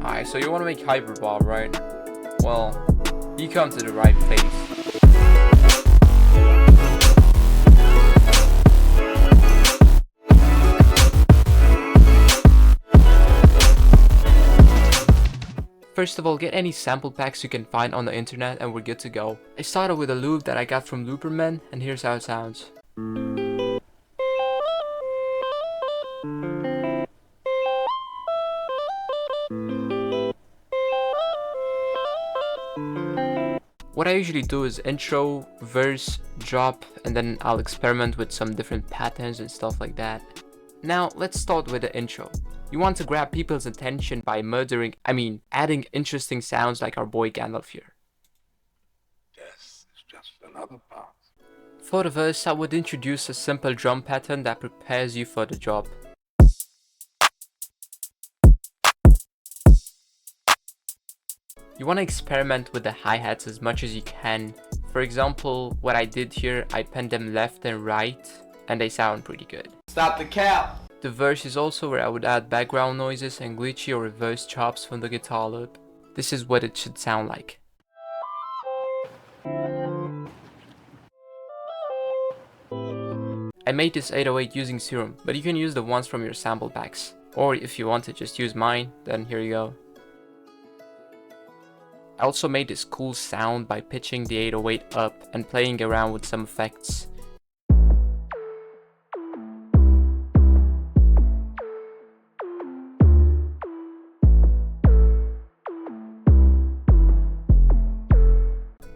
Alright, so you want to make hyperpop, right? Well, you come to the right place. First of all, get any sample packs you can find on the internet and we're good to go. I started with a loop that I got from Looperman, and here's how it sounds. What I usually do is intro, verse, drop, and then I'll experiment with some different patterns and stuff like that. Now let's start with the intro. You want to grab people's attention by adding interesting sounds like our boy Gandalf here. Yes, it's just another path. For the verse, I would introduce a simple drum pattern that prepares you for the job. You want to experiment with the hi-hats as much as you can. For example, what I did here, I penned them left and right, and they sound pretty good. Stop the cap! The verse is also where I would add background noises and glitchy or reverse chops from the guitar loop. This is what it should sound like. I made this 808 using Serum, but you can use the ones from your sample packs. Or if you want to just use mine, then here you go. I also made this cool sound by pitching the 808 up and playing around with some effects.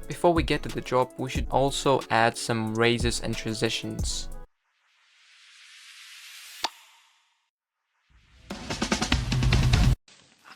Before we get to the job, we should also add some raises and transitions.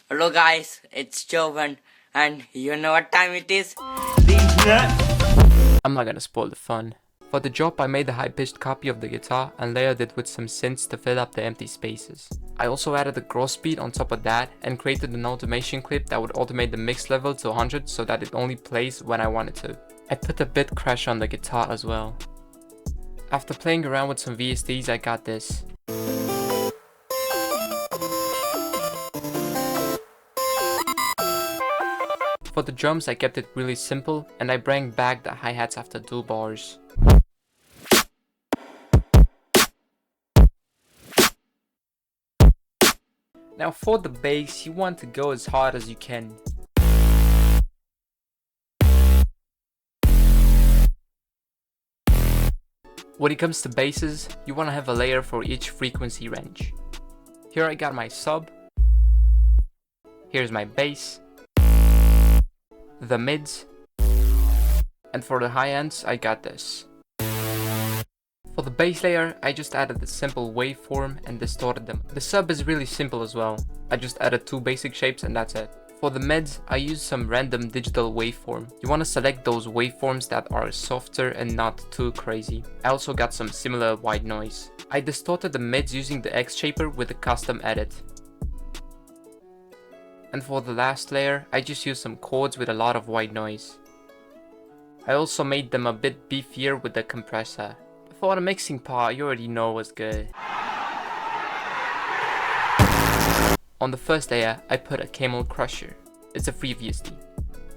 Hello guys, it's Jovan, and you know what time it is? These nuts! I'm not gonna spoil the fun. For the job, I made a high-pitched copy of the guitar and layered it with some synths to fill up the empty spaces. I also added a gross beat on top of that and created an automation clip that would automate the mix level to 100 so that it only plays when I want it to. I put a bit crash on the guitar as well. After playing around with some VSTs, I got this. For the drums, I kept it really simple and I brought back the hi-hats after 2 bars. Now for the bass, you want to go as hard as you can. When it comes to basses, you want to have a layer for each frequency range. Here I got my sub, here's my bass, the mids, and for the high ends I got this. For the bass layer, I just added a simple waveform and distorted them. The sub is really simple as well. I just added 2 basic shapes and that's it. For the mids, I used some random digital waveform. You want to select those waveforms that are softer and not too crazy. I also got some similar white noise. I distorted the mids using the X shaper with a custom edit. And for the last layer, I just used some chords with a lot of white noise. I also made them a bit beefier with the compressor. For the mixing part, you already know what's good. On the first layer, I put a Camel Crusher. It's a free VST.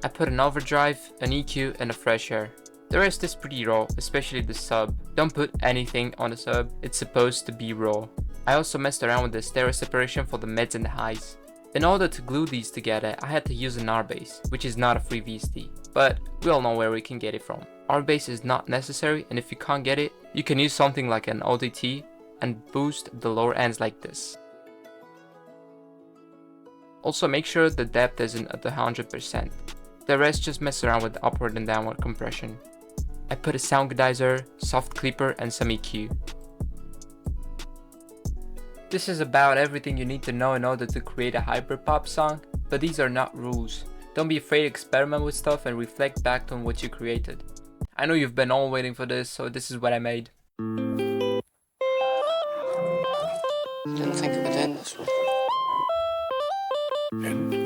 I put an overdrive, an EQ, and a fresh air. The rest is pretty raw, especially the sub. Don't put anything on the sub, it's supposed to be raw. I also messed around with the stereo separation for the mids and the highs. In order to glue these together, I had to use an R-Bass, which is not a free VST, but we all know where we can get it from. R-Bass is not necessary, and if you can't get it, you can use something like an ODT and boost the lower ends like this. Also make sure the depth isn't at 100%. The rest just mess around with upward and downward compression. I put a sound godizer, soft clipper, and some EQ. This is about everything you need to know in order to create a hyperpop song, but these are not rules. Don't be afraid to experiment with stuff and reflect back on what you created. I know you've been all waiting for this, so this is what I made. Didn't think it would end this way. And